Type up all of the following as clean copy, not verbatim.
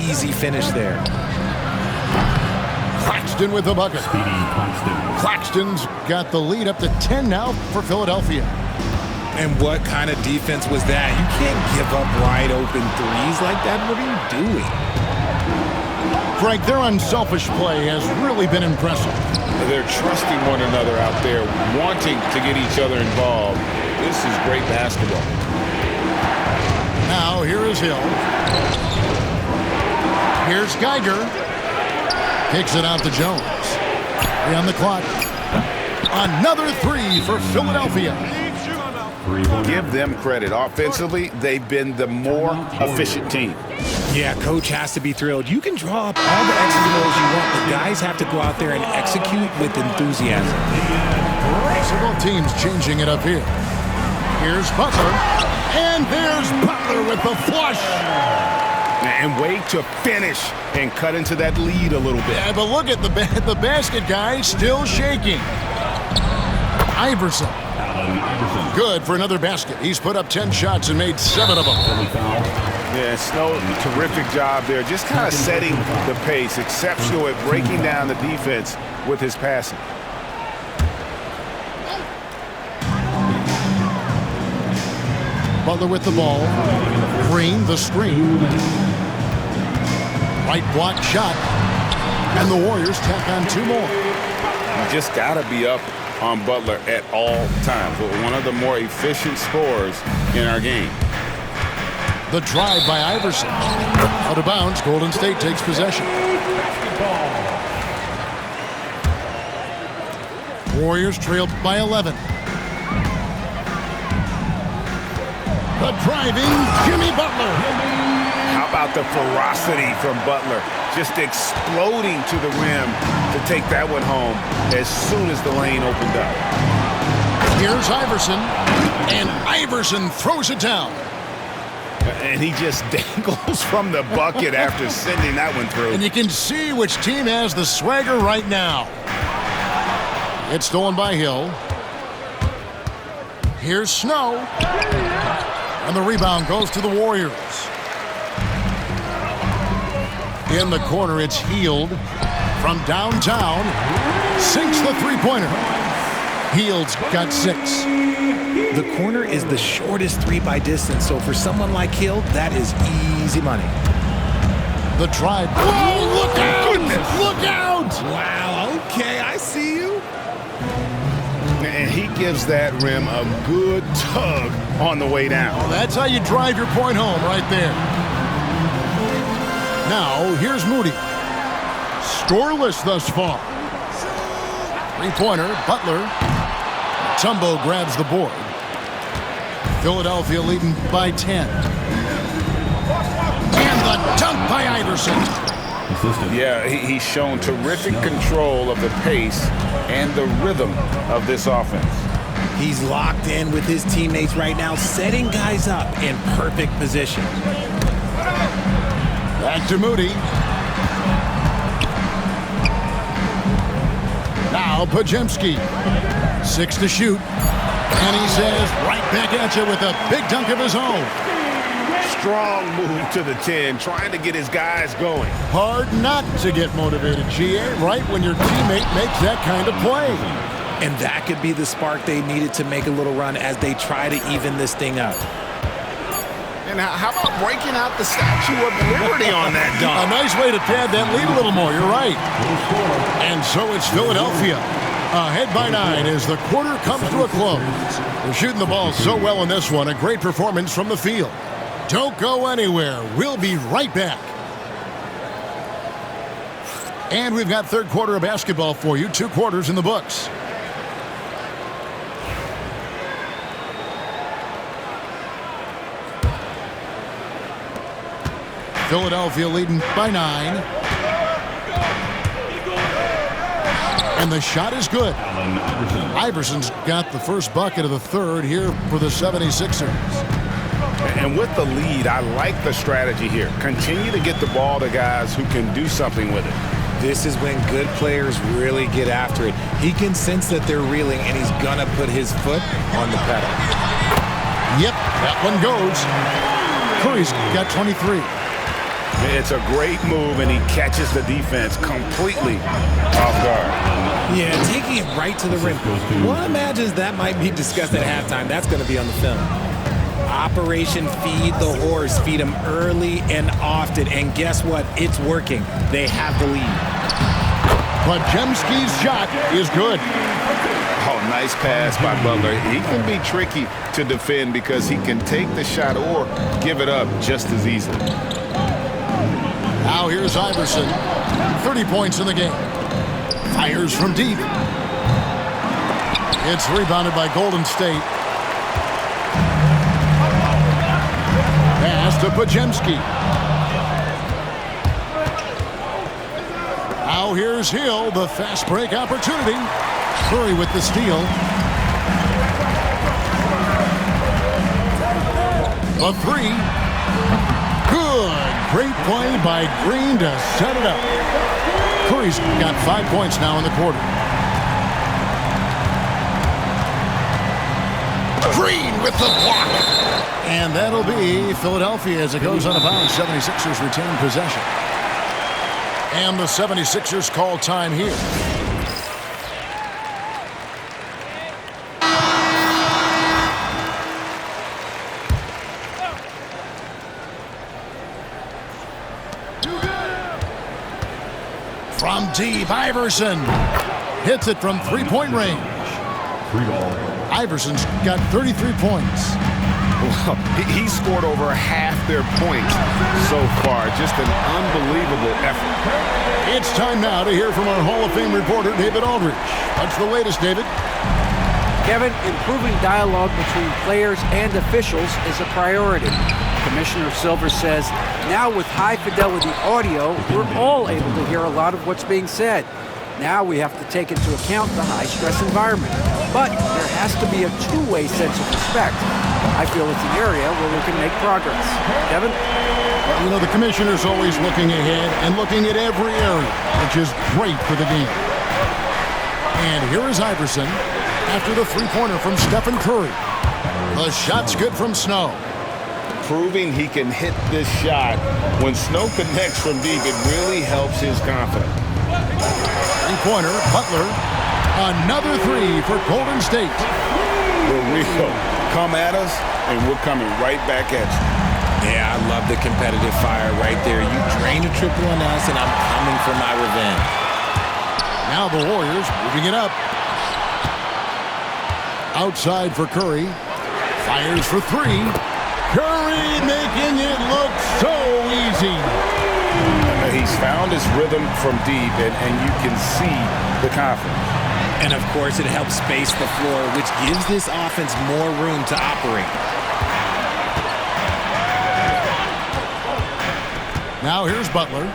easy finish there. Claxton with the bucket. Claxton's got the lead up to 10 now for Philadelphia. And what kind of defense was that? You can't give up wide open threes like that. What are you doing? Frank, their unselfish play has really been impressive. They're trusting one another out there, wanting to get each other involved. This is great basketball. Now, here is Hill. Here's Geiger. Kicks it out to Jones. 3 on the clock. Another 3 for Philadelphia. Give them credit. Offensively, they've been the more efficient team. Yeah, coach has to be thrilled. You can draw up all the X's and O's you want, but guys have to go out there and execute with enthusiasm. Several teams changing it up here. Here's Butler. And there's Butler with the flush. And wait to finish and cut into that lead a little bit. Yeah, but look at the basket guy still shaking. Iverson. Good for another basket. He's put up 10 shots and made 7 of them. Yeah, Snow, terrific job there. Just kind of setting the pace. Exceptional at breaking down the defense with his passing. Butler with the ball. Green, the screen. Right block shot. And the Warriors tack on 2 more. You just got to be up on Butler at all times. One of the more efficient scorers in our game. The drive by Iverson. Out of bounds, Golden State takes possession. Warriors trail by 11. The driving Jimmy Butler. How about the ferocity from Butler? Just exploding to the rim to take that one home as soon as the lane opened up. Here's Iverson, and Iverson throws it down. And he just dangles from the bucket after sending that one through. And you can see which team has the swagger right now. It's stolen by Hill. Here's Snow. And the rebound goes to the Warriors. In the corner, it's Hield from downtown. Sinks the three-pointer. Hield's got 6. The corner is the shortest 3 by distance, so for someone like Hield, that is easy money. The drive. Oh, look out! Goodness. Look out! Wow, okay, I see you. And he gives that rim a good tug on the way down. Well, that's how you drive your point home right there. Now, here's Moody. Scoreless thus far. Three-pointer, Butler. Tumbo grabs the board. Philadelphia leading by 10. And the dunk by Iverson. Yeah, he's shown terrific control of the pace and the rhythm of this offense. He's locked in with his teammates right now, setting guys up in perfect position. Back to Moody. Now Podziemski. 6 to shoot. And he says, right back at you with a big dunk of his own. Strong move to the 10, trying to get his guys going. Hard not to get motivated, GA, right when your teammate makes that kind of play. And that could be the spark they needed to make a little run as they try to even this thing up. And how about breaking out the Statue of Liberty on that dunk? A nice way to pad that lead a little more, you're right. And so it's Philadelphia. Ahead by 9 as the quarter comes to a close. They're shooting the ball so well in this one. A great performance from the field. Don't go anywhere. We'll be right back. And we've got third quarter of basketball for you. 2 quarters in the books. Philadelphia leading by 9. And the shot is good. Iverson's got the first bucket of the third here for the 76ers. And with the lead, I like the strategy here. Continue to get the ball to guys who can do something with it. This is when good players really get after it. He can sense that they're reeling, and he's going to put his foot on the pedal. Yep, that one goes. Curry's got 23. It's a great move, and he catches the defense completely off guard. Yeah, taking it right to the rim. One imagines that might be discussed at halftime. That's going to be on the film. Operation Feed the Horse. Feed him early and often. And guess what? It's working. They have the lead. Podziemski's shot is good. Oh, nice pass by Butler. He can be tricky to defend because he can take the shot or give it up just as easily. Now here's Iverson. 30 points in the game. Fires from deep. It's rebounded by Golden State. Pass to Podziemski. Now here's Hill, the fast break opportunity. Curry with the steal. A three. Good. Great play by Green to set it up. Curry's got 5 points now in the quarter. Green with the block. And that'll be Philadelphia as it goes out of bounds. 76ers retain possession. And the 76ers call time here. From deep, Iverson hits it from three-point range. Iverson's got 33 points. Well, he scored over half their points so far. Just an unbelievable effort. It's time now to hear from our Hall of Fame reporter, David Aldridge. What's the latest, David? Kevin, improving dialogue between players and officials is a priority. Commissioner Silver says, now with high-fidelity audio, we're all able to hear a lot of what's being said. Now we have to take into account the high-stress environment. But there has to be a two-way sense of respect. I feel it's an area where we can make progress. Kevin? Well, you know, the commissioner's always looking ahead and looking at every area, which is great for the game. And here is Iverson after the three-pointer from Stephen Curry. The shot's good from Snow. Proving he can hit this shot when Snow connects from deep, it really helps his confidence. Three-pointer, Butler. Another three for Golden State. We're real. Come at us, and we're coming right back at you. Yeah, I love the competitive fire right there. You drain a triple on us, and I'm coming for my revenge. Now the Warriors moving it up. Outside for Curry. Fires for three. Curry making it look so easy. He's found his rhythm from deep, and you can see the confidence. And, of course, it helps space the floor, which gives this offense more room to operate. Now here's Butler.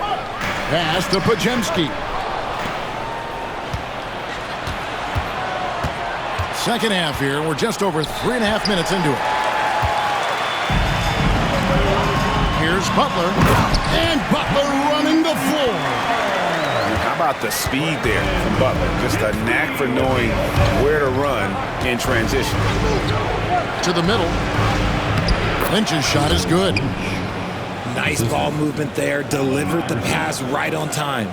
Pass to Podziemski. Second half here. We're just over 3.5 minutes into it. Here's Butler. And Butler running the floor. How about the speed there from Butler? Just a knack for knowing where to run in transition. To the middle. Lynch's shot is good. Nice ball movement there. Delivered the pass right on time.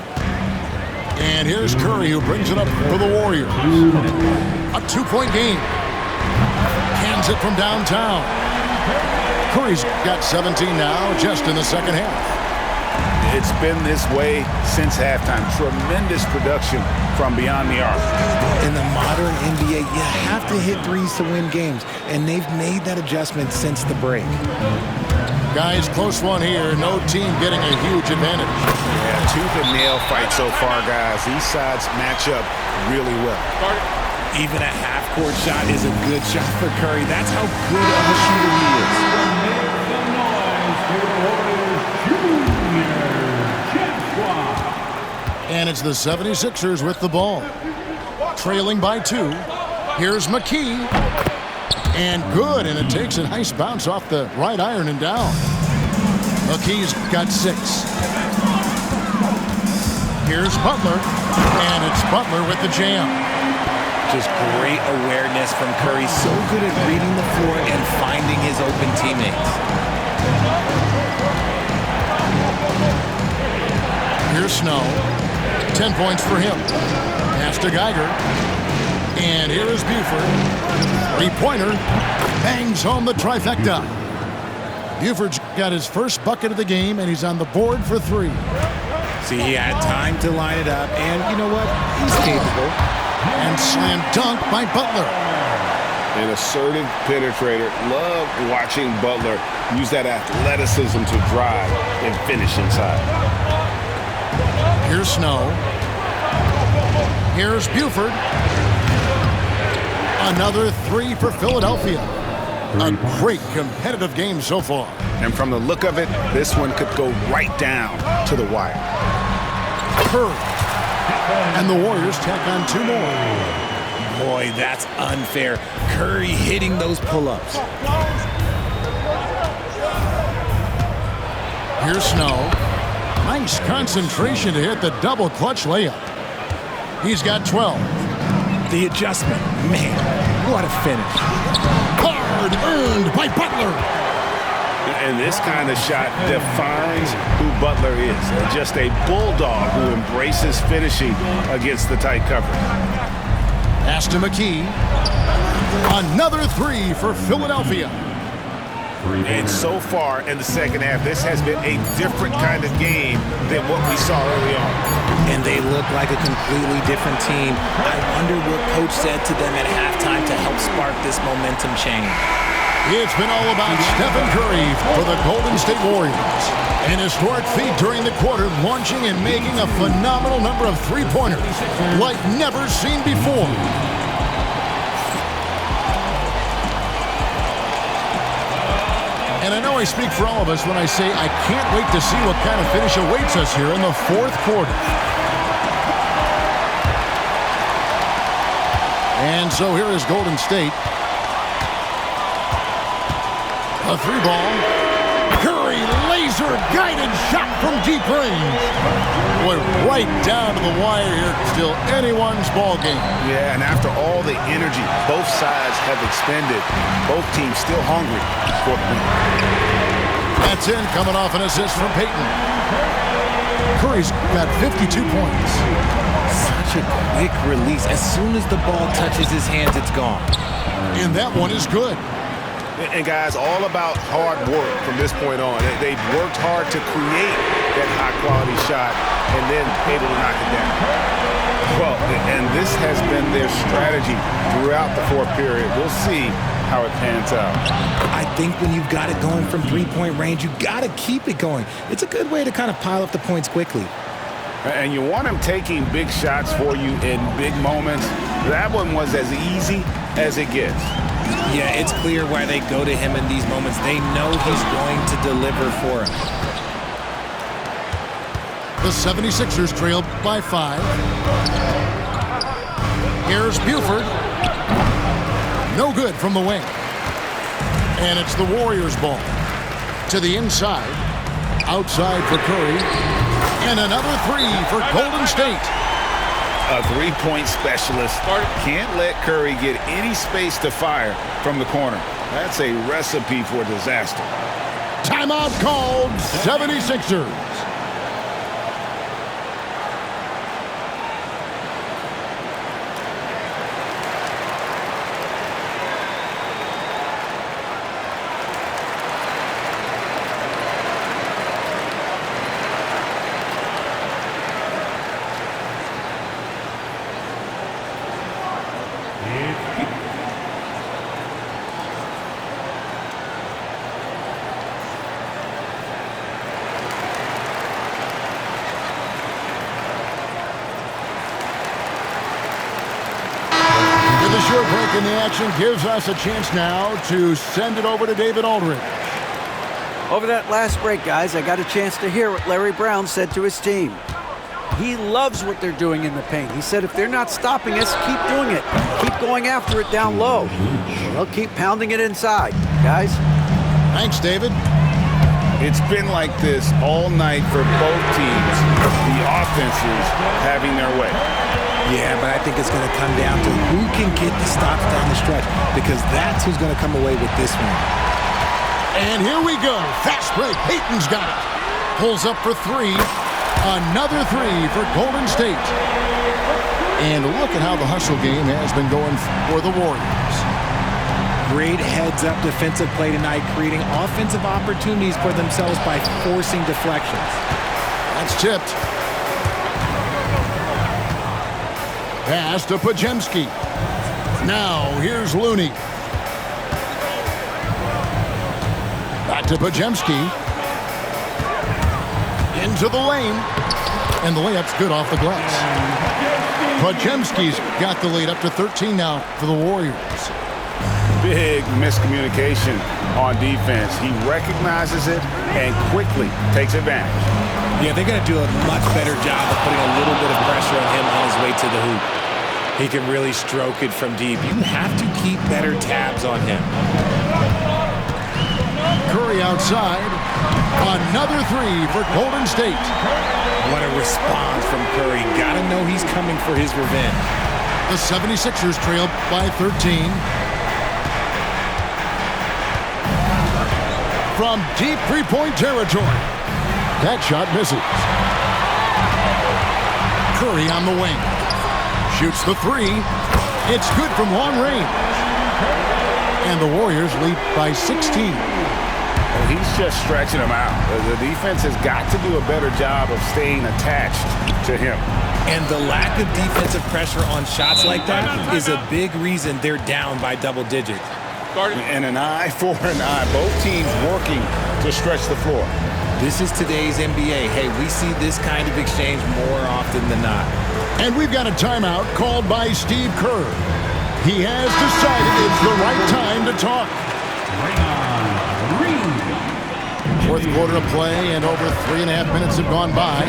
And here's Curry, who brings it up for the Warriors. A 2-point game. Hands it from downtown. Curry's got 17 now, just in the second half. It's been this way since halftime. Tremendous production from beyond the arc. In the modern NBA, you have to hit threes to win games, and they've made that adjustment since the break. Guys, close one here. No team getting a huge advantage. Yeah, tooth and nail fight so far, guys. These sides match up really well. Even a half-court shot is a good shot for Curry. That's how good of a shooter he is. And it's the 76ers with the ball. Trailing by 2. Here's McKee. And good, and it takes a nice bounce off the right iron and down. McKee's got 6. Here's Butler. And it's Butler with the jam. Just great awareness from Curry. So good at reading the floor and finding his open teammates. Here's Snow. 10 points for him. Pass to Geiger. And here is Buford. Three-pointer. Bangs home the trifecta. Buford's got his first bucket of the game, and he's on the board for 3. See, he had time to line it up, and you know what? He's capable. And slam dunk by Butler. An assertive penetrator. Love watching Butler use that athleticism to drive and finish inside. Here's Snow. Here's Buford. Another 3 for Philadelphia. A great competitive game so far. And from the look of it, this one could go right down to the wire. Curry. And the Warriors tack on 2 more. Boy, that's unfair. Curry hitting those pull-ups. Here's Snow. Nice concentration to hit the double clutch layup. He's got 12. The adjustment, man, what a finish. Hard earned by Butler. And this kind of shot defines who Butler is. Just a bulldog who embraces finishing against the tight cover. Pass to McKee. Another 3 for Philadelphia. And so far in the second half, this has been a different kind of game than what we saw early on. And they look like a completely different team. I wonder what coach said to them at halftime to help spark this momentum change. It's been all about Stephen Curry for the Golden State Warriors. An historic feat during the quarter, launching and making a phenomenal number of three-pointers like never seen before. And I know I speak for all of us when I say I can't wait to see what kind of finish awaits us here in the fourth quarter. And so here is Golden State. A 3-ball. Curry laser-guided shot from deep range. Boy, right down to the wire here. Still anyone's ball game. Yeah, and after all the energy both sides have expended, both teams still hungry for the win. That's in, coming off an assist from Payton. Curry's got 52 points. Such a quick release. As soon as the ball touches his hands, it's gone. And that one is good. And guys, all about hard work from this point on. They've worked hard to create that high-quality shot and then able to knock it down. Well, and this has been their strategy throughout the fourth period. We'll see how it pans out. I think when you've got it going from three-point range, you got to keep it going. It's a good way to kind of pile up the points quickly. And you want him taking big shots for you in big moments. That one was as easy as it gets. Yeah, it's clear why they go to him in these moments. They know he's going to deliver for them. The 76ers trailed by 5. Here's Buford. No good from the wing. And it's the Warriors' ball. To the inside. Outside for Curry. And another 3 for Golden State. A three-point specialist can't let Curry get any space to fire from the corner. That's a recipe for disaster. Timeout called, 76ers. The short break in the action gives us a chance now to send it over to David Aldridge. Over that last break, guys, I got a chance to hear what Larry Brown said to his team. He loves what they're doing in the paint. He said if they're not stopping us, keep doing it. Keep going after it down low. They'll keep pounding it inside. Guys? Thanks, David. It's been like this all night for both teams. The offenses having their way. Yeah, but I think it's going to come down to who can get the stops down the stretch, because that's who's going to come away with this one. And here we go. Fast break. Payton's got it. Pulls up for 3. Another three for Golden State. And look at how the hustle game has been going for the Warriors. Great heads-up defensive play tonight, creating offensive opportunities for themselves by forcing deflections. That's tipped. Pass to Podziemski. Now here's Looney. Back to Podziemski. Into the lane. And the layup's good off the glass. Podziemski's got the lead up to 13 now for the Warriors. Big miscommunication on defense. He recognizes it and quickly takes advantage. Yeah, they're going to do a much better job of putting a little bit of pressure on him on his way to the hoop. He can really stroke it from deep. You have to keep better tabs on him. Curry outside. Another three for Golden State. What a response from Curry. Got to know he's coming for his revenge. The 76ers trail by 13. From deep three-point territory. That shot misses. Curry on the wing. Shoots the three. It's good from long range. And the Warriors lead by 16. Well, he's just stretching them out. The defense has got to do a better job of staying attached to him. And the lack of defensive pressure on shots like that is a big reason they're down by double digits. And an eye for an eye. Both teams working to stretch the floor. This is today's NBA. Hey, we see this kind of exchange more often than not. And we've got a timeout called by Steve Kerr. He has decided it's the right time to talk. Fourth quarter of play, and over 3.5 minutes have gone by.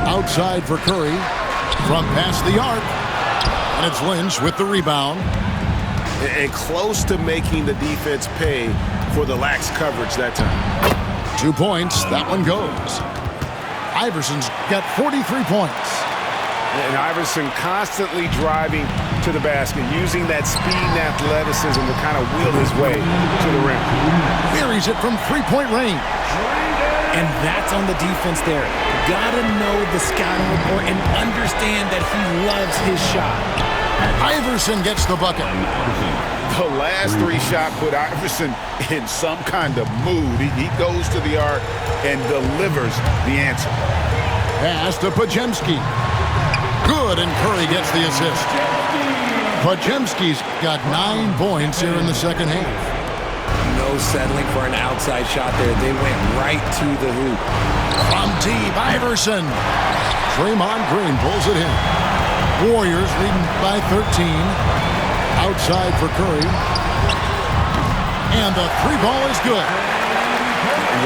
Outside for Curry. From past the arc. And it's Lynch with the rebound. And close to making the defense pay for the lax coverage that time. 2 points. That one goes. Iverson's got 43 points. And Iverson constantly driving to the basket, using that speed and athleticism to kind of wheel his way to the rim. Buries it from three-point range. And that's on the defense there. Gotta know the scouting report and understand that he loves his shot. Iverson gets the bucket. The last three shot put Iverson in some kind of mood. He goes to the arc and delivers the answer. Pass to Podziemski. Good, and Curry gets the assist. Podziemski's got 9 points here in the second half. No settling for an outside shot there. They went right to the hoop. From deep, Iverson. Draymond Green pulls it in. Warriors leading by 13. Outside for Curry. And the three ball is good.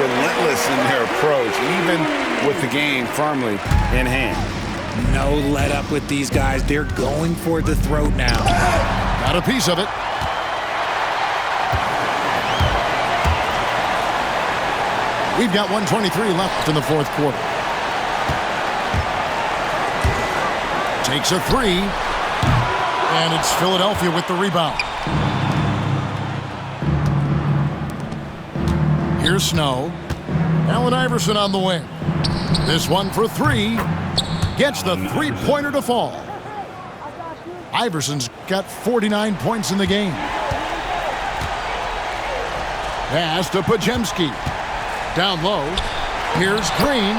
Relentless in their approach, even with the game firmly in hand. No let up with these guys. They're going for the throat now. Got a piece of it. We've got 1:23 left in the fourth quarter. Takes a three. And it's Philadelphia with the rebound. Here's Snow. Allen Iverson on the wing. This one for three. Gets the three-pointer to fall. Iverson's got 49 points in the game. Pass to Podziemski. Down low. Here's Green.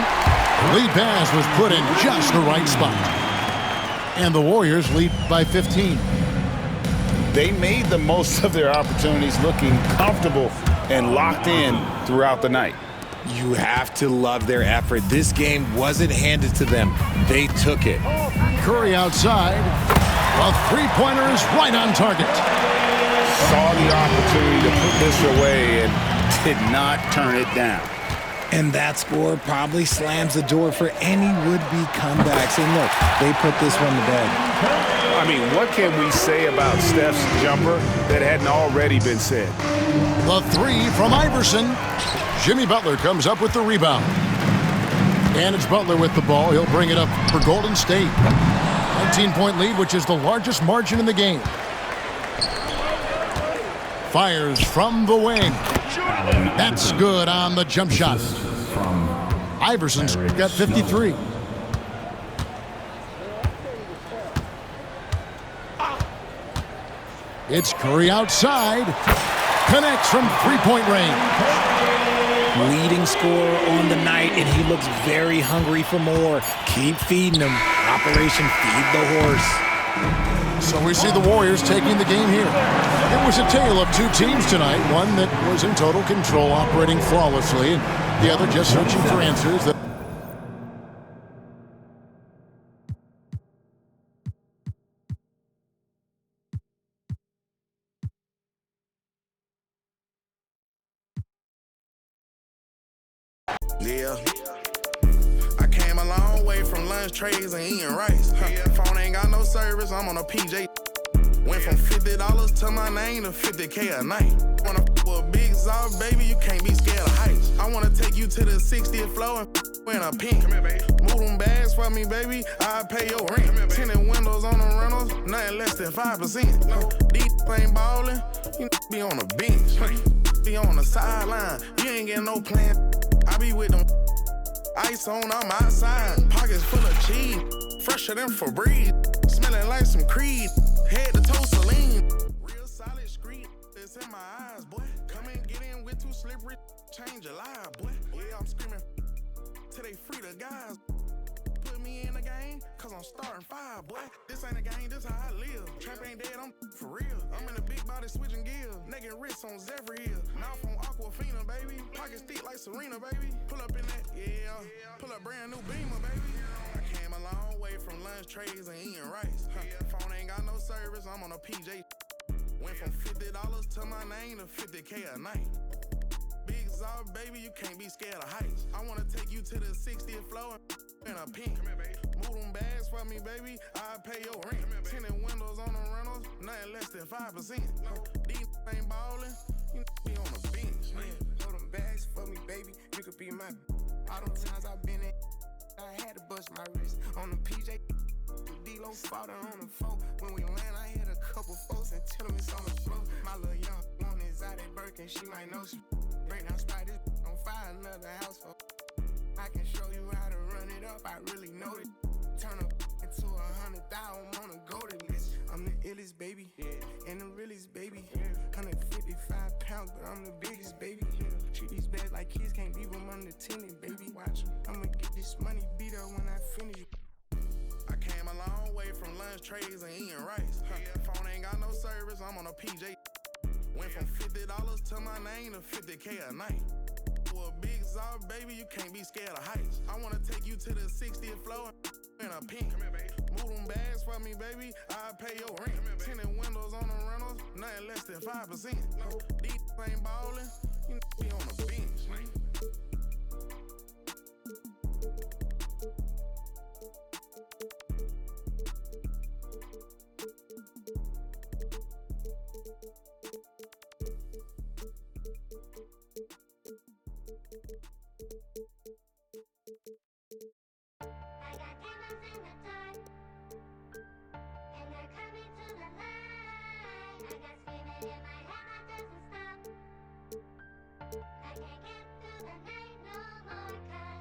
Lead pass was put in just the right spot. And the Warriors lead by 15. They made the most of their opportunities, looking comfortable and locked in throughout the night. You have to love their effort. This game wasn't handed to them. They took it. Curry outside. A three-pointer is right on target. Saw the opportunity to put this away and did not turn it down. And that score probably slams the door for any would-be comebacks. And look, they put this one to bed. I mean, what can we say about Steph's jumper that hadn't already been said? The three from Iverson. Jimmy Butler comes up with the rebound. And it's Butler with the ball. He'll bring it up for Golden State. 19-point lead, which is the largest margin in the game. Fires from the wing. That's good on the jump shot. Iverson's got 53. It's Curry outside. Connects from three-point range. Leading scorer on the night, and he looks very hungry for more. Keep feeding him. Operation Feed the Horse. So we see the Warriors taking the game here. It was a tale of two teams tonight. One that was in total control, operating flawlessly, and the other just searching for answers. Yeah, I came a long way from lunch trays and eating rice. Phone ain't got no service, I'm on a PJ. Went from $50 to my name to $50K a night. Wanna with a big Zob, baby, you can't be scared of heights. I wanna take you to the 60th floor and in a pink. Come here, baby. Move them bags for me, baby, I'll pay your rent. Here, tinted windows on the rentals, nothing less than 5%. These ain't ballin', you be on the bench. Be on the sideline, you ain't getting no plan. I be with them ice on, I'm outside. Pockets full of cheese, fresher than Febreze. Smelling like some Creed, head to toe Celine. Real solid street, it's in my eyes, boy. Come and get in with too slippery, change your life, boy. Yeah, I'm screaming till they free the guys. Put me in the game, cause I'm starting 5, boy. This ain't a game, this how I live. Trap ain't dead, I'm for real. I'm in a big body switching gears. Naked wrists on Zephyr Hill. Mouth on Aquafina, baby. Pockets thick like Serena, baby. Pull up in that, yeah. Pull up brand new Beamer, baby. I came a long way from lunch trays and eating rice. Phone ain't got no service, I'm on a PJ. Went from $50 to my name to $50K a night. Big Zob, baby, you can't be scared of heights. I wanna take you to the 60th floor in a pink. Come here, baby. Move them bags for me, baby, I'll pay your rent. Tinted windows on the rentals, nothing less than 5%. These ain't ballin', you be on the bench. Hold them bags for me, baby, you could be my. All them times I've been in, I had to bust my wrist on the PJ. D-Lo fought her on the floor. When we land, I hit a couple folks and tell them it's on the floor. My little young one is out at Birkin, she might know she break down spot this on fire, another house for. I can show you how to run it up, I really know it. Turn up into 100,000 on a golden list. I'm the illest baby, and the realest baby. 155 pounds, but I'm the biggest baby. Treat these bags like kids, can't leave them unattended, baby. Watch, I'ma get this money beat up when I finish. I came a long way from lunch trays and eating rice. Phone ain't got no service, I'm on a PJ. Went from $50 to my name to $50K a night. With a big Zob, baby, you can't be scared of heights. I wanna take you to the 60th floor in a pink. Come here, baby. Move them bags for me, baby, I'll pay your rent. Tinted windows on the rentals, nothing less than 5%. These ain't ballin', you be on the bench.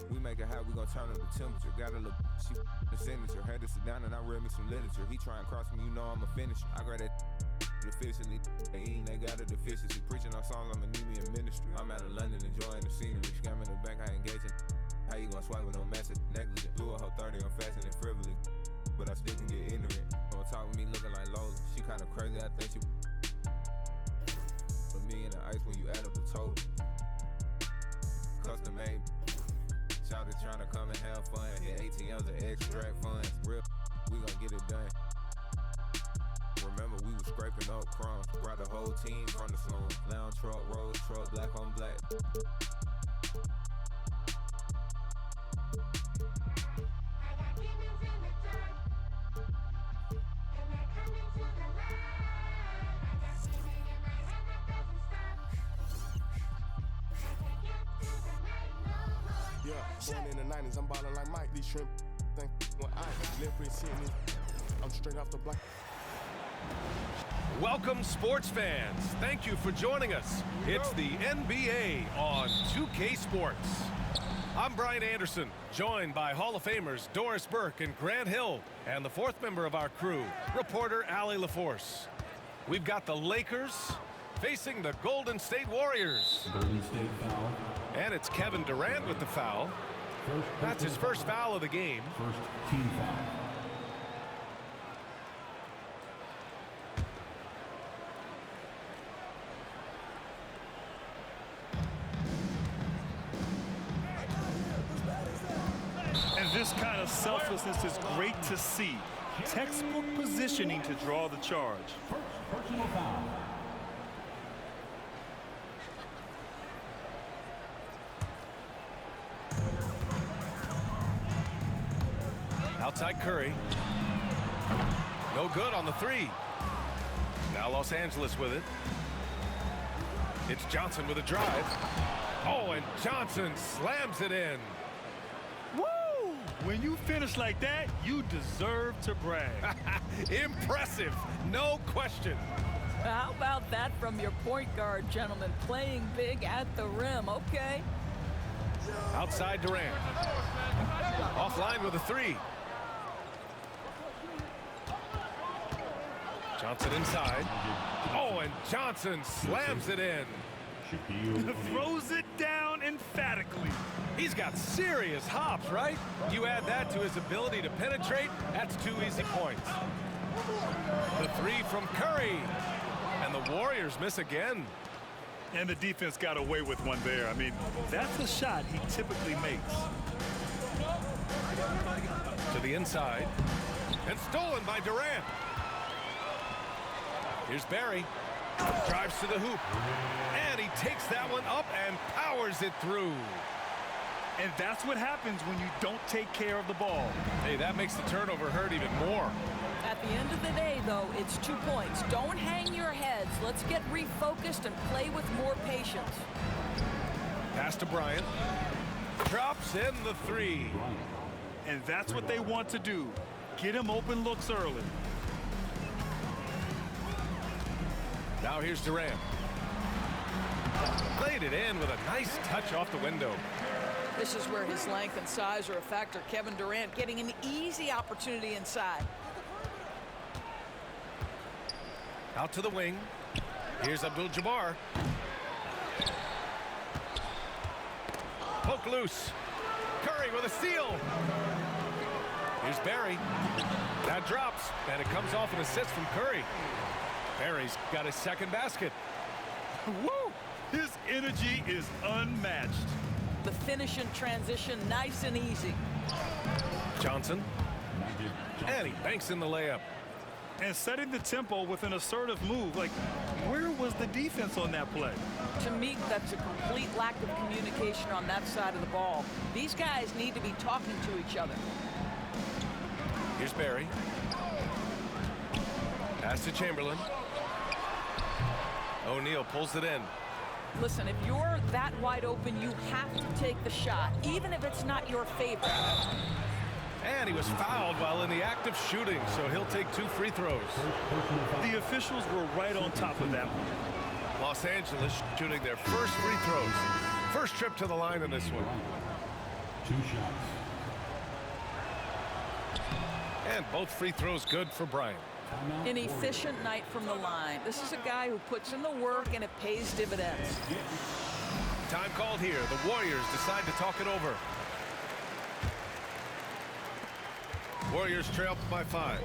We make it hot, we gon' turn up the temperature. Got a little she the signature. Had to sit down and I read me some literature. He try and cross me, you know I'm a finisher. I grab that efficiently. They eating, they got a deficiency. Preaching our songs, I'ma need me in ministry. I'm out of London enjoying the scenery. Scamming the bank, I engaging. How you gon' swipe with no message? Negligent. Do a whole 30, I'm fasting and frivolous. But I still can get ignorant. Don't talk with me looking like Lola. She kinda crazy, I think she a million in ice when you add up the total. Custom made. Shout it trying to come and have fun. Hit ATMs and extract funds. Real, we gon' get it done. Remember, we was scraping up crumbs. Brought the whole team from the slum. Lounge truck, rose truck, black on black. Yeah, born in the 90s, I'm ballin' like Mike. These shrimp think when I live in Sydney, I'm straight off the block. Welcome, sports fans. Thank you for joining us. It's the NBA on 2K Sports. I'm Brian Anderson, joined by Hall of Famers Doris Burke and Grant Hill, and the fourth member of our crew, reporter Allie LaForce. We've got the Lakers facing the Golden State Warriors. Golden State foul. And it's Kevin Durant with the foul. That's his first foul of the game. First team foul. And this kind of selflessness is great to see. Textbook positioning to draw the charge. Personal foul. Outside Curry. No good on the three. Now Los Angeles with it. It's Johnson with a drive. Oh, and Johnson slams it in. Woo! When you finish like that, you deserve to brag. Impressive, no question. How about that from your point guard, gentlemen? Playing big at the rim, okay. Outside Durant. Offline with a three. Johnson inside. Oh, and Johnson slams it in. Throws it down emphatically. He's got serious hops, right? You add that to his ability to penetrate, that's 2 easy points. The three from Curry. And the Warriors miss again. And the defense got away with one there. I mean, that's a shot he typically makes. To the inside. And stolen by Durant. Here's Barry. Drives to the hoop. And he takes that one up and powers it through. And that's what happens when you don't take care of the ball. Hey, that makes the turnover hurt even more. At the end of the day, though, it's 2 points. Don't hang your heads. Let's get refocused and play with more patience. Pass to Bryant. Drops in the three. And that's what they want to do. Get him open looks early. Now here's Durant. Laid it in with a nice touch off the window. This is where his length and size are a factor. Kevin Durant getting an easy opportunity inside. Out to the wing. Here's Abdul-Jabbar. Poke loose. Curry with a steal. Here's Barry. That drops, and it comes off an assist from Curry. Barry's got his second basket. Woo! His energy is unmatched. The finish in transition, nice and easy. Johnson. And he banks in the layup. And setting the tempo with an assertive move. Like, where was the defense on that play? To me, that's a complete lack of communication on that side of the ball. These guys need to be talking to each other. Here's Barry. Pass to Chamberlain. O'Neal pulls it in. Listen, if you're that wide open, you have to take the shot, even if it's not your favorite. And he was fouled while in the act of shooting, so he'll take 2 free throws. The officials were right on top of that one. Los Angeles shooting their first free throws. First trip to the line in this one. 2 shots. And both free throws good for Bryant. An efficient night from the line. This is a guy who puts in the work and it pays dividends. Time called here. The Warriors decide to talk it over. Warriors trail by 5.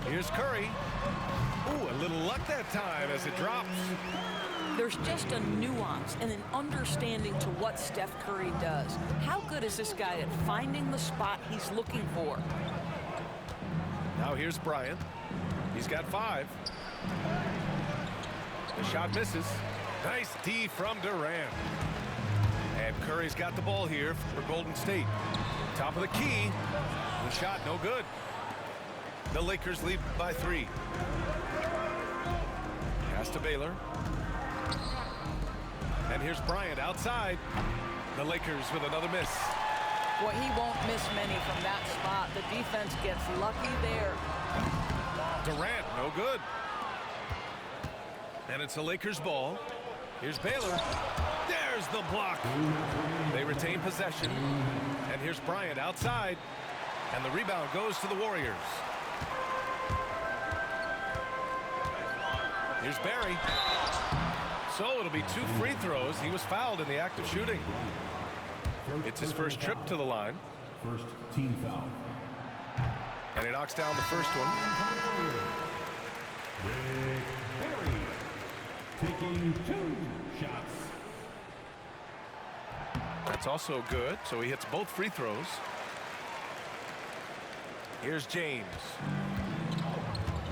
Here's Curry. Ooh, a little luck that time as it drops. There's just a nuance and an understanding to what Steph Curry does. How good is this guy at finding the spot he's looking for? Now here's Bryant. He's got 5. The shot misses. Nice D from Durant. And Curry's got the ball here for Golden State. Top of the key. The shot no good. The Lakers lead by 3. Pass to Baylor. And here's Bryant outside. The Lakers with another miss. Boy, he won't miss many from that spot. The defense gets lucky there. Durant, no good. And it's a Lakers ball. Here's Baylor. There There's the block. They retain possession. And here's Bryant outside. And the rebound goes to the Warriors. Here's Barry. So it'll be 2 free throws. He was fouled in the act of shooting. It's his first trip to the line. First team foul. And he knocks down the first one. Rick Barry taking 2 shots. That's also good. So he hits both free throws. Here's James.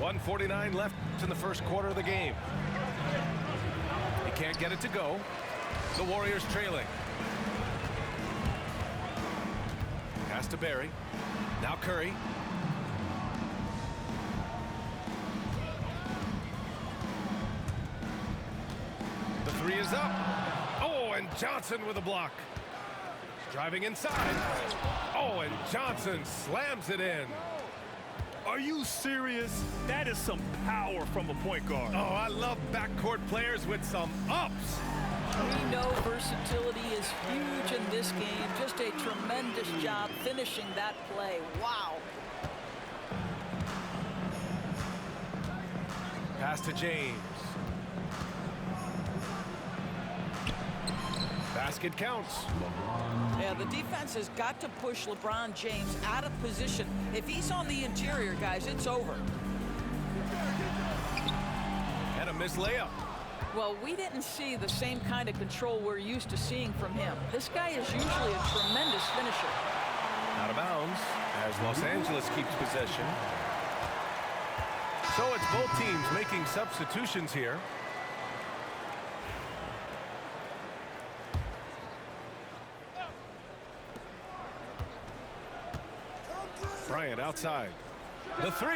1:49 left in the first quarter of the game. He can't get it to go. The Warriors trailing. Pass to Barry. Now Curry. The 3 is up. Oh, and Johnson with a block. Driving inside. Oh, and Johnson slams it in. Are you serious? That is some power from a point guard. Oh, I love backcourt players with some ups. We know versatility is huge in this game. Just a tremendous job finishing that play. Wow. Pass to James. Basket counts. Yeah, the defense has got to push LeBron James out of position. If he's on the interior, guys, it's over. And a missed layup. Well, we didn't see the same kind of control we're used to seeing from him. This guy is usually a tremendous finisher. Out of bounds as Los Angeles keeps possession. So it's both teams making substitutions here. Bryant outside. The 3.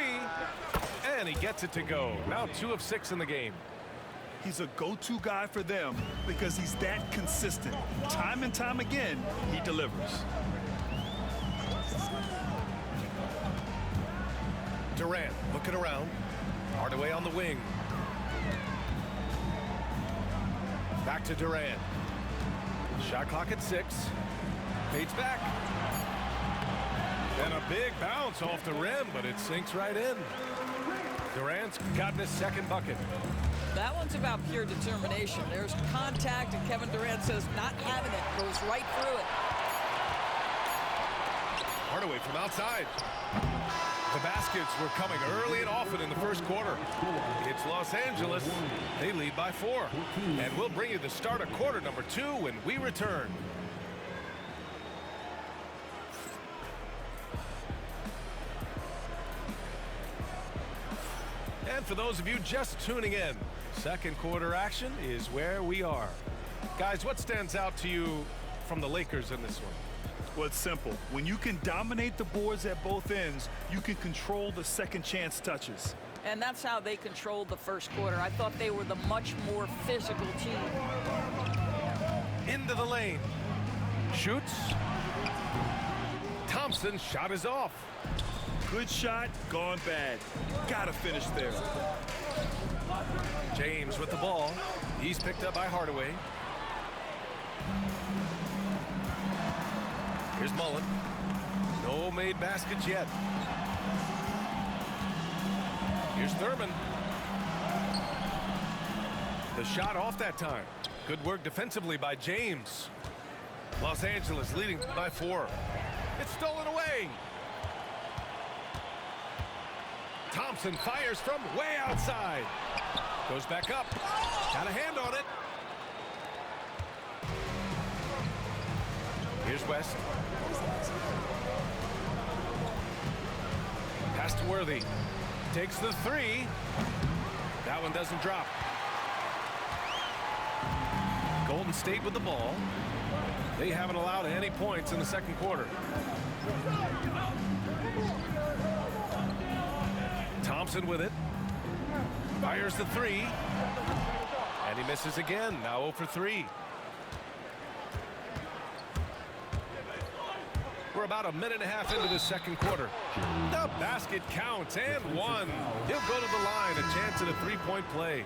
And he gets it to go. Now 2 of 6 in the game. He's a go-to guy for them because he's that consistent. Time and time again, he delivers. Durant looking around. Hardaway on the wing. Back to Durant. Shot clock at 6. Fades back. And a big bounce off the rim, but it sinks right in. Durant's gotten his second bucket. That one's about pure determination. There's contact, and Kevin Durant says not having it. Goes right through it. Hardaway from outside. The baskets were coming early and often in the first quarter. It's Los Angeles. They lead by 4. And we'll bring you the start of quarter number 2 when we return. And for those of you just tuning in, second quarter action is where we are. Guys, what stands out to you from the Lakers in this one? Well, it's simple. When you can dominate the boards at both ends, you can control the second chance touches. And that's how they controlled the first quarter. I thought they were the much more physical team. Into the lane. Shoots. Thompson's shot is off. Good shot, gone bad. Gotta finish there. James with the ball. He's picked up by Hardaway. Here's Mullen. No made baskets yet. Here's Thurman. The shot off that time. Good work defensively by James. Los Angeles leading by 4. It's stolen away. Thompson fires from way outside. Goes back up. Got a hand on it. Here's West. Pass to Worthy. Takes the 3. That one doesn't drop. Golden State with the ball. They haven't allowed any points in the second quarter. Thompson with it. Fires the 3. And he misses again. Now 0 for 3. We're about a minute and a half into the second quarter. The basket counts and one. He'll go to the line, a chance at a three-point play.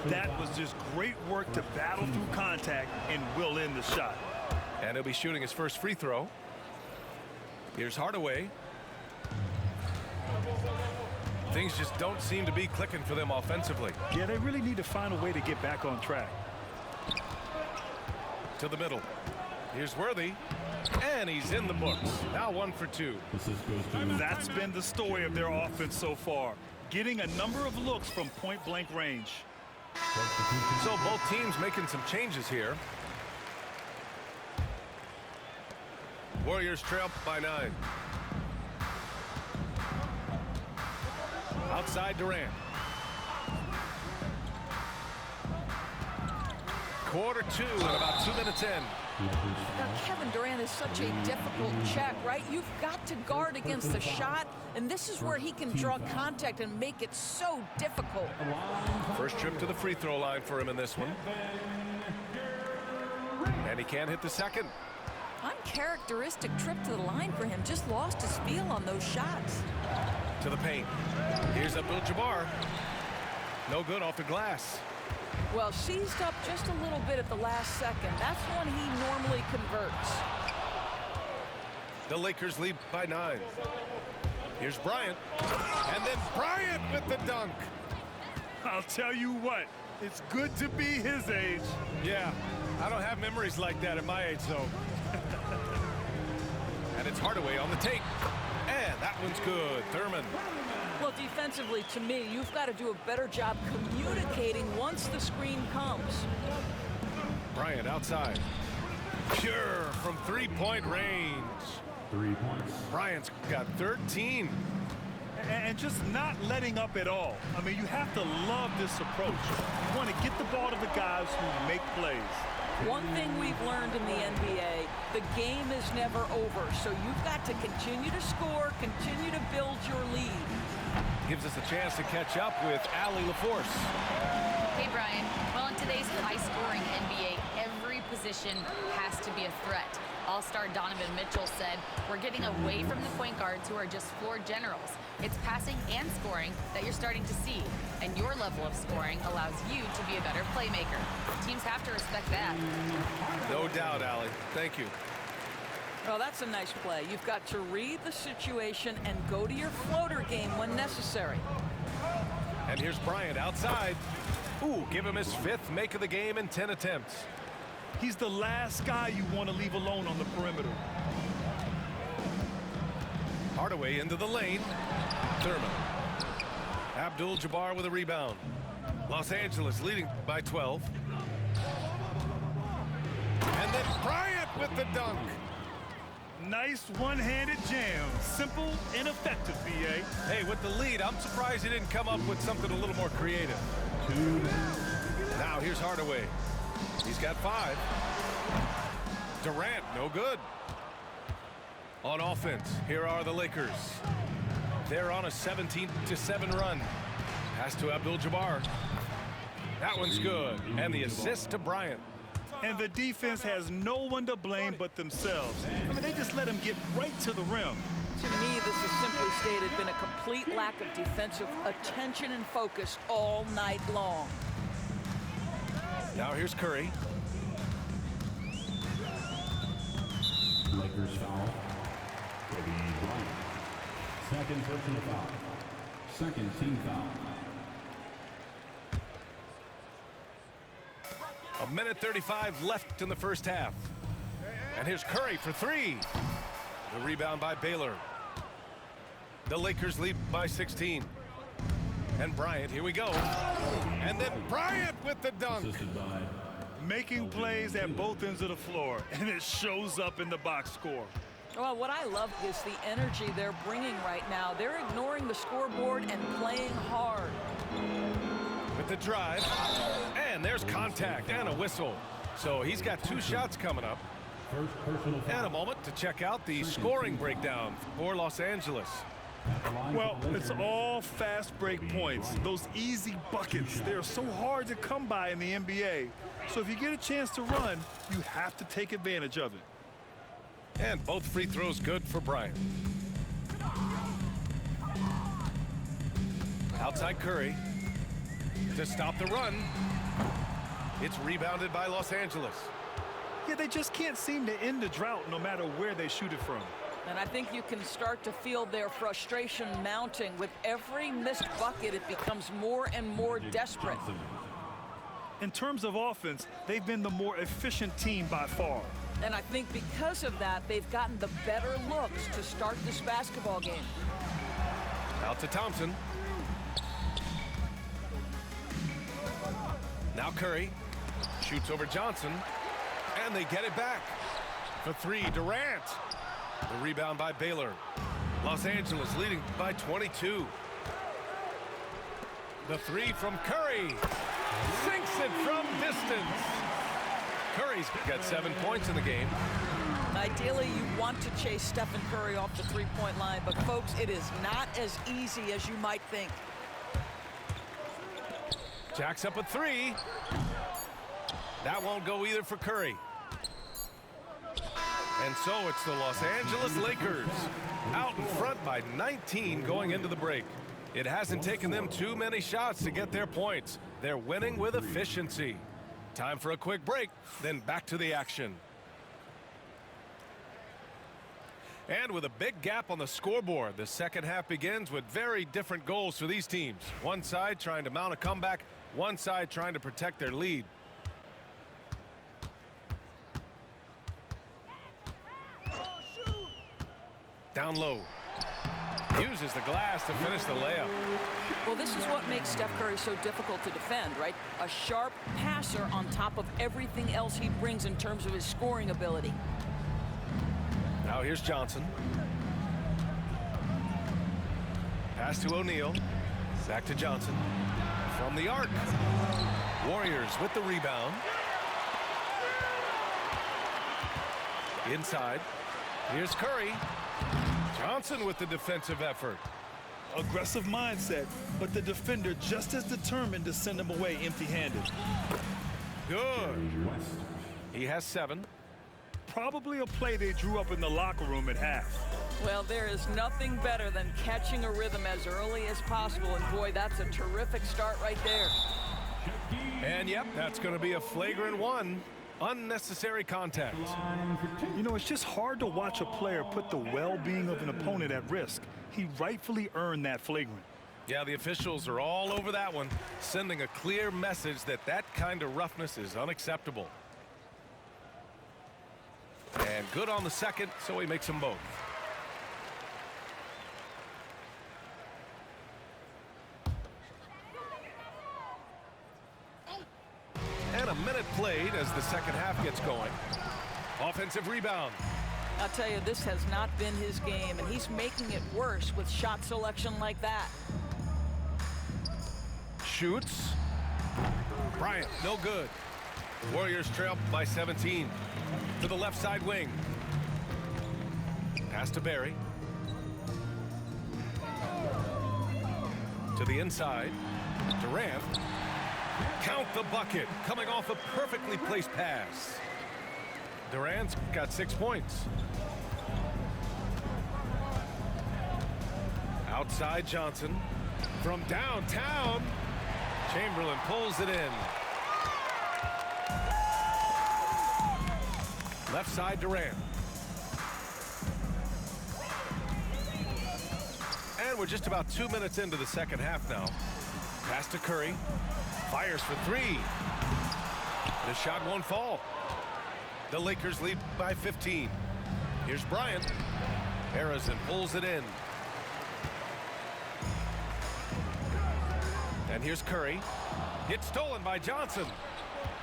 That was just great work to battle through contact and will in the shot. And he'll be shooting his first free throw. Here's Hardaway. Things just don't seem to be clicking for them offensively. Yeah, they really need to find a way to get back on track. To the middle. Here's Worthy. And he's in the books. Now 1 for 2. That's been the story of their offense so far. Getting a number of looks from point-blank range. So both teams making some changes here. Warriors trail by 9. Outside Durant. Quarter 2 and about 2 minutes in. Now, Kevin Durant is such a difficult check, right? You've got to guard against the shot, and this is where he can draw contact and make it so difficult. First trip to the free throw line for him in this one. And he can't hit the second. Uncharacteristic trip to the line for him. Just lost his feel on those shots. To the paint. Here's Abdul-Jabbar. No good off the glass. Well, seized up just a little bit at the last second. That's when he normally converts. The Lakers lead by 9. Here's Bryant. And then Bryant with the dunk. I'll tell you what, it's good to be his age. Yeah, I don't have memories like that at my age, though. And it's Hardaway on the take. And that one's good. Thurman. Well, defensively, to me, you've got to do a better job communicating once the screen comes. Bryant outside. Pure from three-point range. 3 points. Bryant's got 13. And just not letting up at all. I mean, you have to love this approach. You want to get the ball to the guys who make plays. One thing we've learned in the NBA, the game is never over. So you've got to continue to score, continue to build your lead. Gives us a chance to catch up with Allie LaForce. Hey, Brian. Well, in today's high-scoring NBA, every position has to be a threat. All-star Donovan Mitchell said, "We're getting away from the point guards who are just floor generals. It's passing and scoring that you're starting to see, and your level of scoring allows you to be a better playmaker. Teams have to respect that." No doubt, Allie. Thank you. Well, that's a nice play. You've got to read the situation and go to your floater game when necessary. And here's Bryant outside. Ooh, give him his 5th make of the game in 10 attempts. He's the last guy you want to leave alone on the perimeter. Hardaway into the lane. Thurman. Abdul-Jabbar with a rebound. Los Angeles leading by 12. And then Bryant with the dunk. Nice one-handed jam. Simple and effective, B.A. Hey, with the lead, I'm surprised he didn't come up with something a little more creative. 2 minutes. Now here's Hardaway. He's got 5. Durant, no good. On offense, here are the Lakers. They're on a 17-7 run. Pass to Abdul-Jabbar. That one's good. And the assist to Bryant. And the defense has no one to blame but themselves. I mean, they just let him get right to the rim. To me, this has simply stated been a complete lack of defensive attention and focus all night long. Now here's Curry. Lakers foul. Kobe Bryant. Second personal foul. Second team foul. A minute 35 left in the first half. And here's Curry for 3. The rebound by Baylor. The Lakers lead by 16. And Bryant, here we go. And then Bryant with the dunk. Making plays at both ends of the floor, and it shows up in the box score. Well, what I love is the energy they're bringing right now. They're ignoring the scoreboard and playing hard. With the drive, and there's contact and a whistle. So he's got 2 shots coming up. And a moment to check out the scoring breakdown for Los Angeles. Well, it's all fast break points. Those easy buckets, they're so hard to come by in the NBA. So if you get a chance to run, you have to take advantage of it. And both free throws good for Bryant. Outside Curry to stop the run. It's rebounded by Los Angeles. Yeah, they just can't seem to end the drought no matter where they shoot it from. And I think you can start to feel their frustration mounting. With every missed bucket, it becomes more and more desperate. In terms of offense, they've been the more efficient team by far. And I think because of that, they've gotten the better looks to start this basketball game. Out to Thompson. Now Curry shoots over Johnson, and they get it back. For three, Durant. The rebound by Baylor. Los Angeles leading by 22. The three from Curry. Sinks it from distance. Curry's got 7 points in the game. Ideally, you want to chase Stephen Curry off the three-point line, but folks, it is not as easy as you might think. Jacks up a three. That won't go either for Curry. And so it's the Los Angeles Lakers out in front by 19 going into the break. It hasn't taken them too many shots to get their points. They're winning with efficiency. Time for a quick break, then back to the action. And with a big gap on the scoreboard, the second half begins with very different goals for these teams. One side trying to mount a comeback, one side trying to protect their lead. Down low. Uses the glass to finish the layup. Well, this is what makes Steph Curry so difficult to defend, right? A sharp passer on top of everything else he brings in terms of his scoring ability. Now here's Johnson. Pass to O'Neal. Back to Johnson. From the arc. Warriors with the rebound. Inside. Here's Curry. Johnson with the defensive effort. Aggressive mindset, but the defender just as determined to send him away empty-handed. Good. He has 7. Probably a play they drew up in the locker room at half. Well, there is nothing better than catching a rhythm as early as possible, and boy, that's a terrific start right there. And yep, that's going to be a flagrant one. Unnecessary contact. You know, it's just hard to watch a player put the well-being of an opponent at risk. He rightfully earned that flagrant. Yeah, the officials are all over that one, sending a clear message that that kind of roughness is unacceptable. And good on the second, so he makes them both. And a minute played as the second half gets going. Offensive rebound. I'll tell you, this has not been his game, and he's making it worse with shot selection like that. Shoots. Bryant, no good. Warriors trail by 17. To the left side wing. Pass to Barry. To the inside. Durant. Count the bucket. Coming off a perfectly placed pass. Durant's got 6 points. Outside Johnson. From downtown. Chamberlain pulls it in. Left side Durant. And we're just about 2 minutes into the second half now. Pass to Curry. Fires for three. The shot won't fall. The Lakers lead by 15. Here's Bryant. Harrison pulls it in. And here's Curry. It's stolen by Johnson.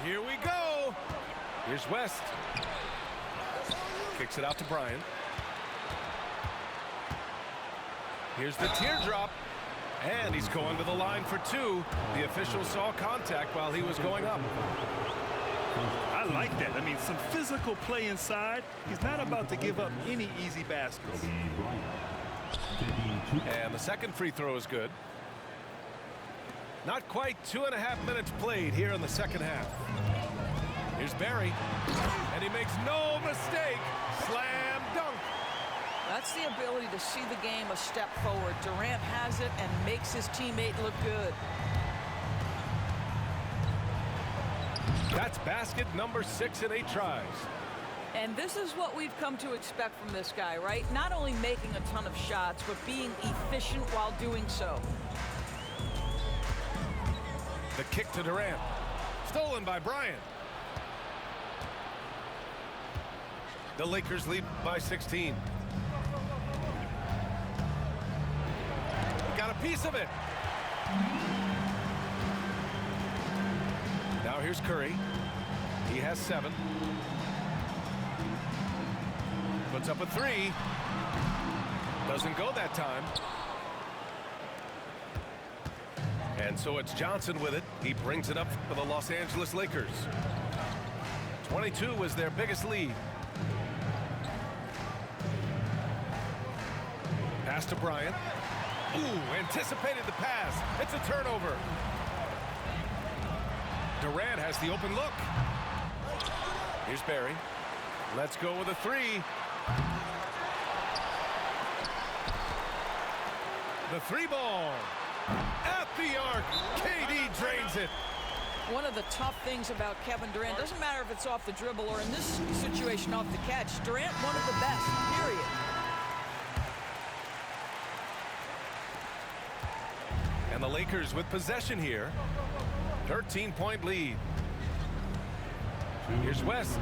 Here we go. Here's West. Kicks it out to Bryant. Here's the teardrop. And he's going to the line for two. The official saw contact while he was going up. I like that. I mean, some physical play inside. He's not about to give up any easy baskets. And the second free throw is good. Not quite 2.5 minutes played here in the second half. Here's Barry. And he makes no mistake. Slam dunk. That's the ability to see the game a step forward. Durant has it and makes his teammate look good. That's basket number 6 in 8 tries. And this is what we've come to expect from this guy, right? Not only making a ton of shots, but being efficient while doing so. The kick to Durant. Stolen by Bryant. The Lakers lead by 16. Got a piece of it. Now here's Curry. He has 7. Puts up a 3. Doesn't go that time. And so it's Johnson with it. He brings it up for the Los Angeles Lakers. 22 was their biggest lead. Pass to Bryant. Ooh, anticipated the pass. It's a turnover. Durant has the open look. Here's Barry. Let's go with a 3. The 3 ball. At the arc. KD drains it. One of the tough things about Kevin Durant, doesn't matter if it's off the dribble or in this situation off the catch, Durant one of the best, period. And the Lakers with possession here. 13-point lead. Here's West.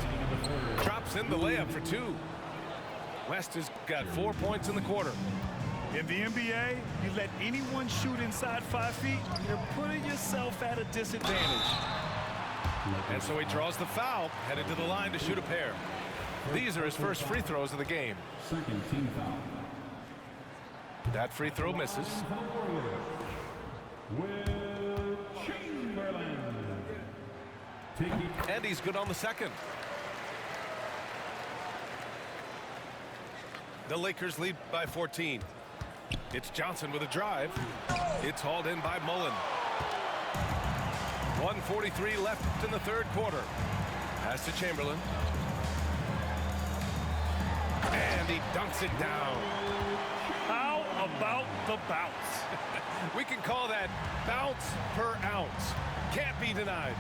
Drops in the layup for 2. West has got 4 points in the quarter. In the NBA, you let anyone shoot inside 5 feet, you're putting yourself at a disadvantage. And so he draws the foul, headed to the line to shoot a pair. These are his first free throws of the game. Second team foul. That free throw misses. Will Chamberlain. And he's good on the second. The Lakers lead by 14. It's Johnson with a drive. It's hauled in by Mullen. 1:43 left in the third quarter. Pass to Chamberlain. And he dunks it down. How about the bounce? We can call that bounce per ounce. Can't be denied.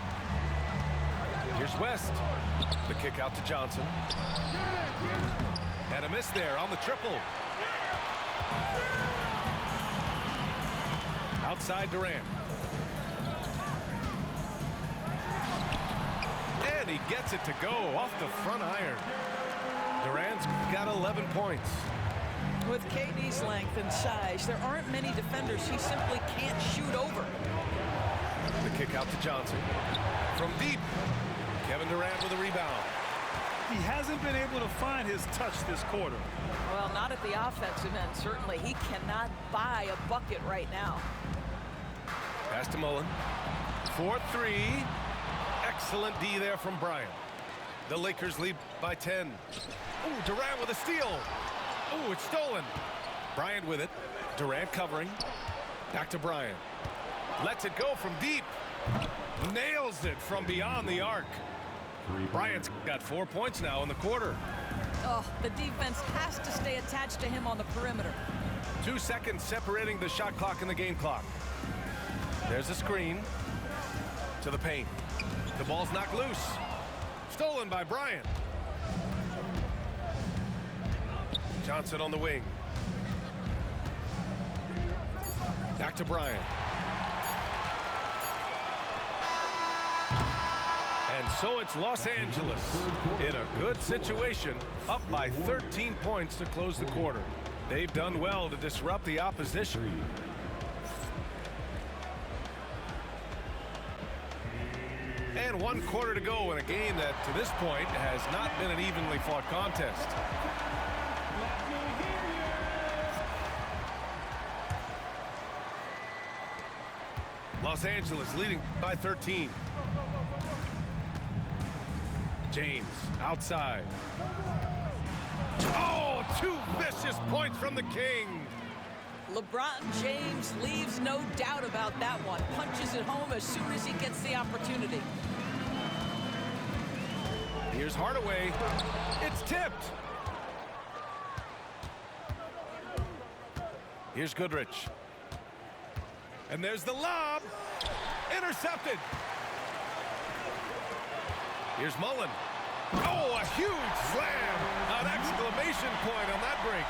Here's West. The kick out to Johnson. And a miss there on the triple. Outside Durant. And he gets it to go off the front iron. Durant's got 11 points. With KD's length and size, there aren't many defenders he simply can't shoot over. The kick out to Johnson. From deep. Kevin Durant with a rebound. He hasn't been able to find his touch this quarter. Well, not at the offensive end, certainly. He cannot buy a bucket right now. Pass to Mullen. 4-3. Excellent D there from Bryant. The Lakers lead by 10. Ooh, Durant with a steal. Ooh, it's stolen. Bryant with it. Durant covering. Back to Bryant. Lets it go from deep. Nails it from beyond the arc. Bryant's got 4 points now in the quarter. Oh, the defense has to stay attached to him on the perimeter. 2 seconds separating the shot clock and the game clock. There's a screen to the paint. The ball's knocked loose. Stolen by Bryant. Johnson on the wing. Back to Bryant. And so it's Los Angeles in a good situation, up by 13 points to close the quarter. They've done well to disrupt the opposition. And 1 quarter to go in a game that, to this point, has not been an evenly fought contest. Los Angeles leading by 13. James outside. Oh, 2 vicious points from the King. LeBron James leaves no doubt about that one. Punches it home as soon as he gets the opportunity. Here's Hardaway. It's tipped. Here's Goodrich. And there's the lob. Intercepted. Here's Mullen. Oh, a huge slam. An exclamation point on that break.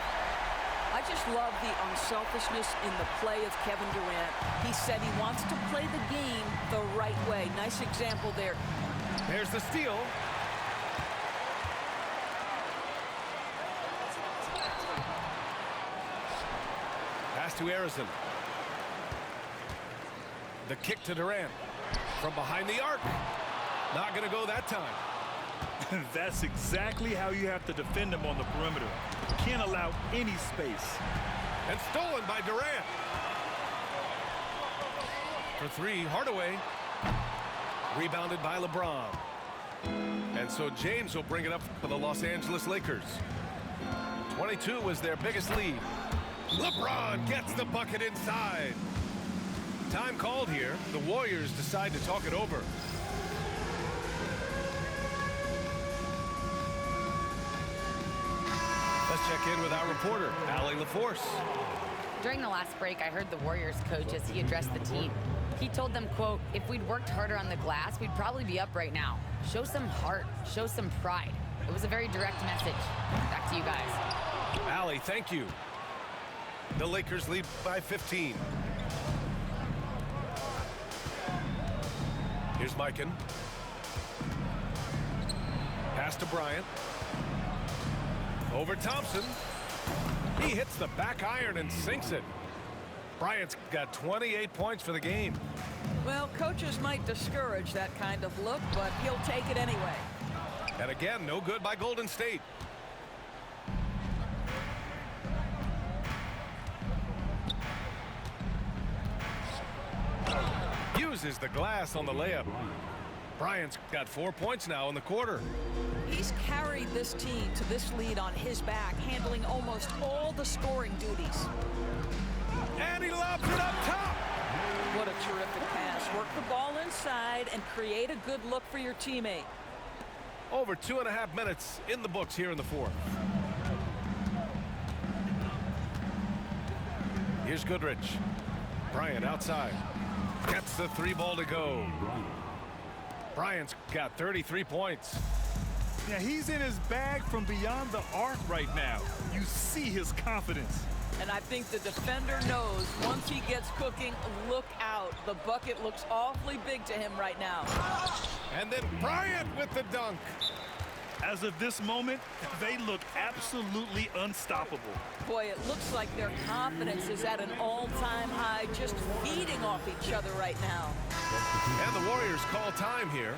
I just love the unselfishness in the play of Kevin Durant. He said he wants to play the game the right way. Nice example there. There's the steal. Pass to Harrison. The kick to Durant. From behind the arc. Not going to go that time. That's exactly how you have to defend him on the perimeter. Can't allow any space. And stolen by Durant. For three, Hardaway. Rebounded by LeBron. And so James will bring it up for the Los Angeles Lakers. 22 was their biggest lead. LeBron gets the bucket inside. Time called here. The Warriors decide to talk it over. Let's check in with our reporter, Allie LaForce. During the last break, I heard the Warriors coach as he addressed the team. He told them, quote, if we'd worked harder on the glass, we'd probably be up right now. Show some heart, show some pride. It was a very direct message. Back to you guys. Allie, thank you. The Lakers lead by 15. Here's Mikan. Pass to Bryant. Over Thompson. He hits the back iron and sinks it. Bryant's got 28 points for the game. Well, coaches might discourage that kind of look, but he'll take it anyway. And again, no good by Golden State. Uses the glass on the layup. Bryant's got 4 points now in the quarter. He's carried this team to this lead on his back, handling almost all the scoring duties. And he lobs it up top. What a terrific pass. Work the ball inside and create a good look for your teammate. Over 2.5 minutes in the books here in the fourth. Here's Goodrich. Bryant outside. Gets the three ball to go. Bryant's got 33 points. Yeah, he's in his bag from beyond the arc right now. You see his confidence. And I think the defender knows once he gets cooking, look out. The bucket looks awfully big to him right now. And then Bryant with the dunk. As of this moment, they look absolutely unstoppable. Boy, it looks like their confidence is at an all-time high, just feeding off each other right now. And the Warriors call time here.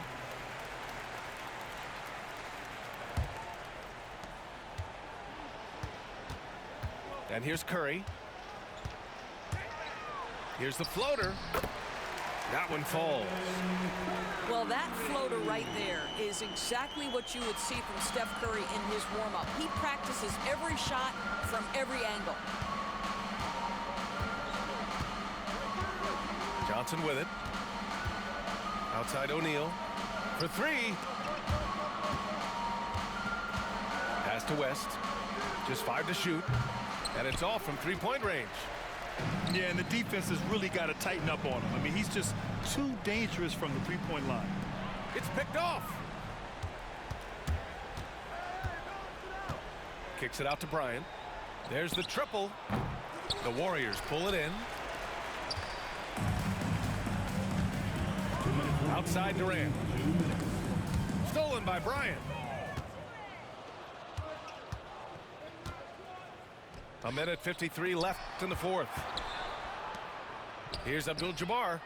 And here's Curry. Here's the floater. That one falls. Well, that floater right there is exactly what you would see from Steph Curry in his warm-up. He practices every shot from every angle. Johnson with it. Outside O'Neal. For three. Pass to West. Just 5 to shoot. And it's off from three-point range. Yeah, and the defense has really got to tighten up on him. I mean, he's just too dangerous from the three-point line. It's picked off. Kicks it out to Bryant. There's the triple. The Warriors pull it in. Outside Durant. Stolen by Bryant. A minute 53 left in the fourth. Here's Abdul-Jabbar.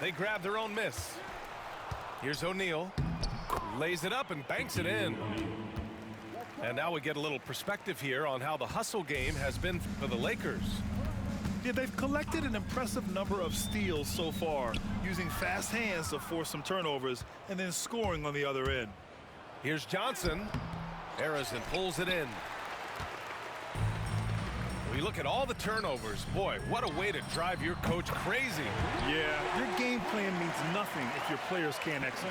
They grab their own miss. Here's O'Neal. Lays it up and banks it in. And now we get a little perspective here on how the hustle game has been for the Lakers. Yeah, they've collected an impressive number of steals so far, using fast hands to force some turnovers and then scoring on the other end. Here's Johnson. Harrison pulls it in. We look at all the turnovers. Boy, what a way to drive your coach crazy. Yeah, your game plan means nothing if your players can't execute.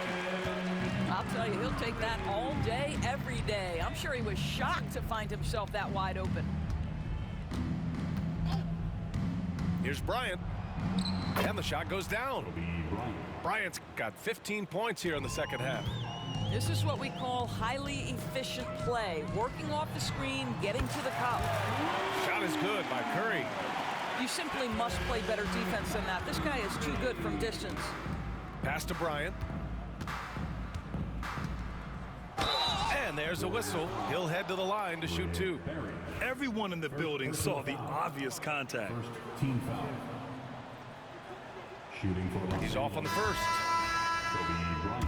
I'll tell you, he'll take that all day, every day. I'm sure he was shocked to find himself that wide open. Here's Bryant. And the shot goes down. Bryant's got 15 points here in the second half. This is what we call highly efficient play. Working off the screen, getting to the cup. Shot is good by Curry. You simply must play better defense than that. This guy is too good from distance. Pass to Bryant. And there's a whistle. He'll head to the line to shoot 2. Everyone in the building saw the obvious contact. First team foul. Shooting for Los He's off on the first. Kobe Bryant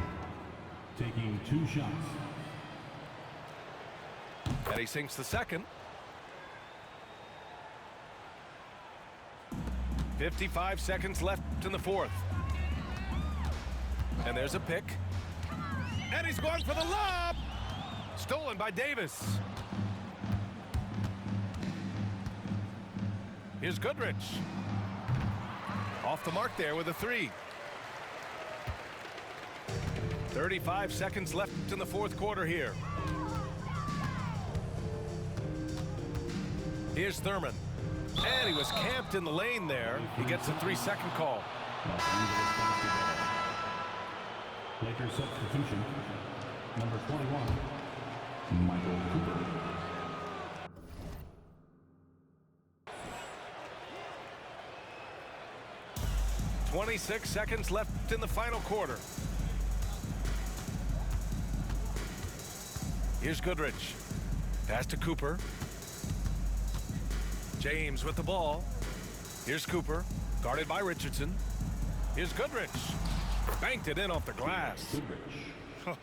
taking 2 shots. And he sinks the second. 55 seconds left in the fourth. And there's a pick. And he's going for the lob. Stolen by Davis. Here's Goodrich. Off the mark there with a 3. 35 seconds left in the fourth quarter here. Here's Thurman. And he was camped in the lane there. He gets a 3-second call. Lakers substitution. Number 21, Michael Cooper. .26 seconds left in the final quarter. Here's Goodrich. Pass to Cooper. James with the ball. Here's Cooper, guarded by Richardson. Here's Goodrich. Banked it in off the glass.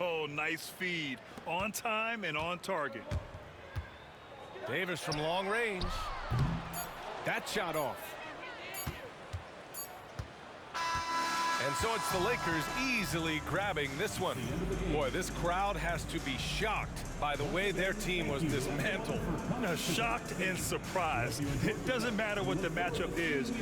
Oh, nice feed. On time and on target. Davis from long range. That shot off. And so it's the Lakers easily grabbing this one. Boy, this crowd has to be shocked by the way their team was dismantled. No, shocked and surprised. It doesn't matter what the matchup is.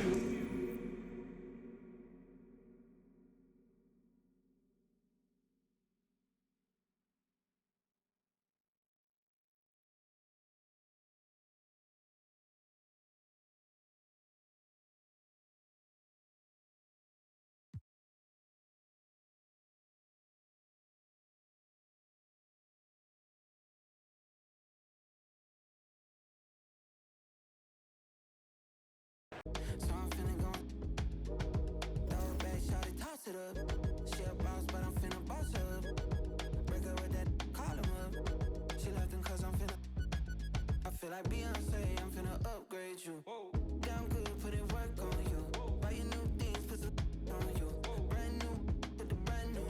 So I'm finna go. Throw it back, shot it, toss it up. She a boss, but I'm finna boss her up. Break her with that, call him up. She left him cause I'm finna. I feel like Beyonce, I'm finna upgrade you. Damn good, put in work on you. Buy you new things, put some on you. Brand new, put the brand new.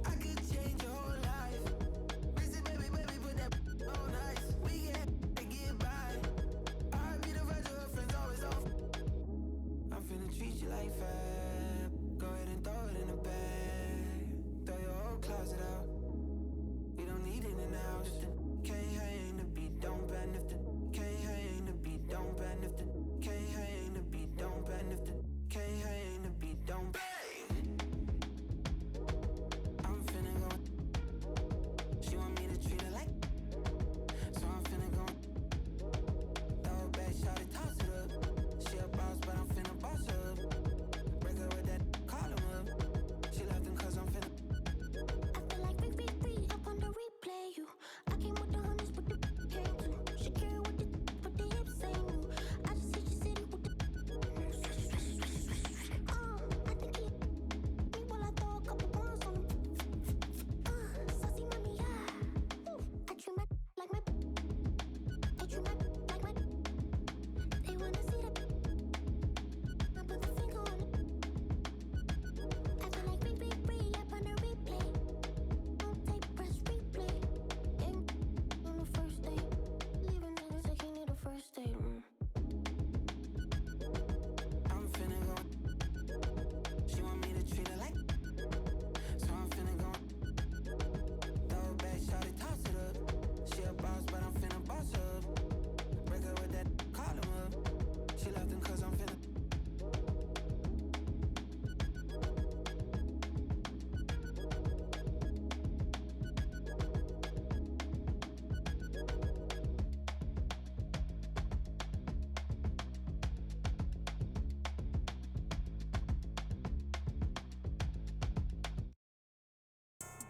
I could change your whole life. Busy baby, put that on ice. We get by. I be the version of friends always off. I'm finna treat you like fab. Go ahead and throw it in the bag. Throw your whole closet out. We don't need it in the house. Can't hang the beat, don't ban if the can't hang the beat, don't ban if the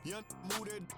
Young move that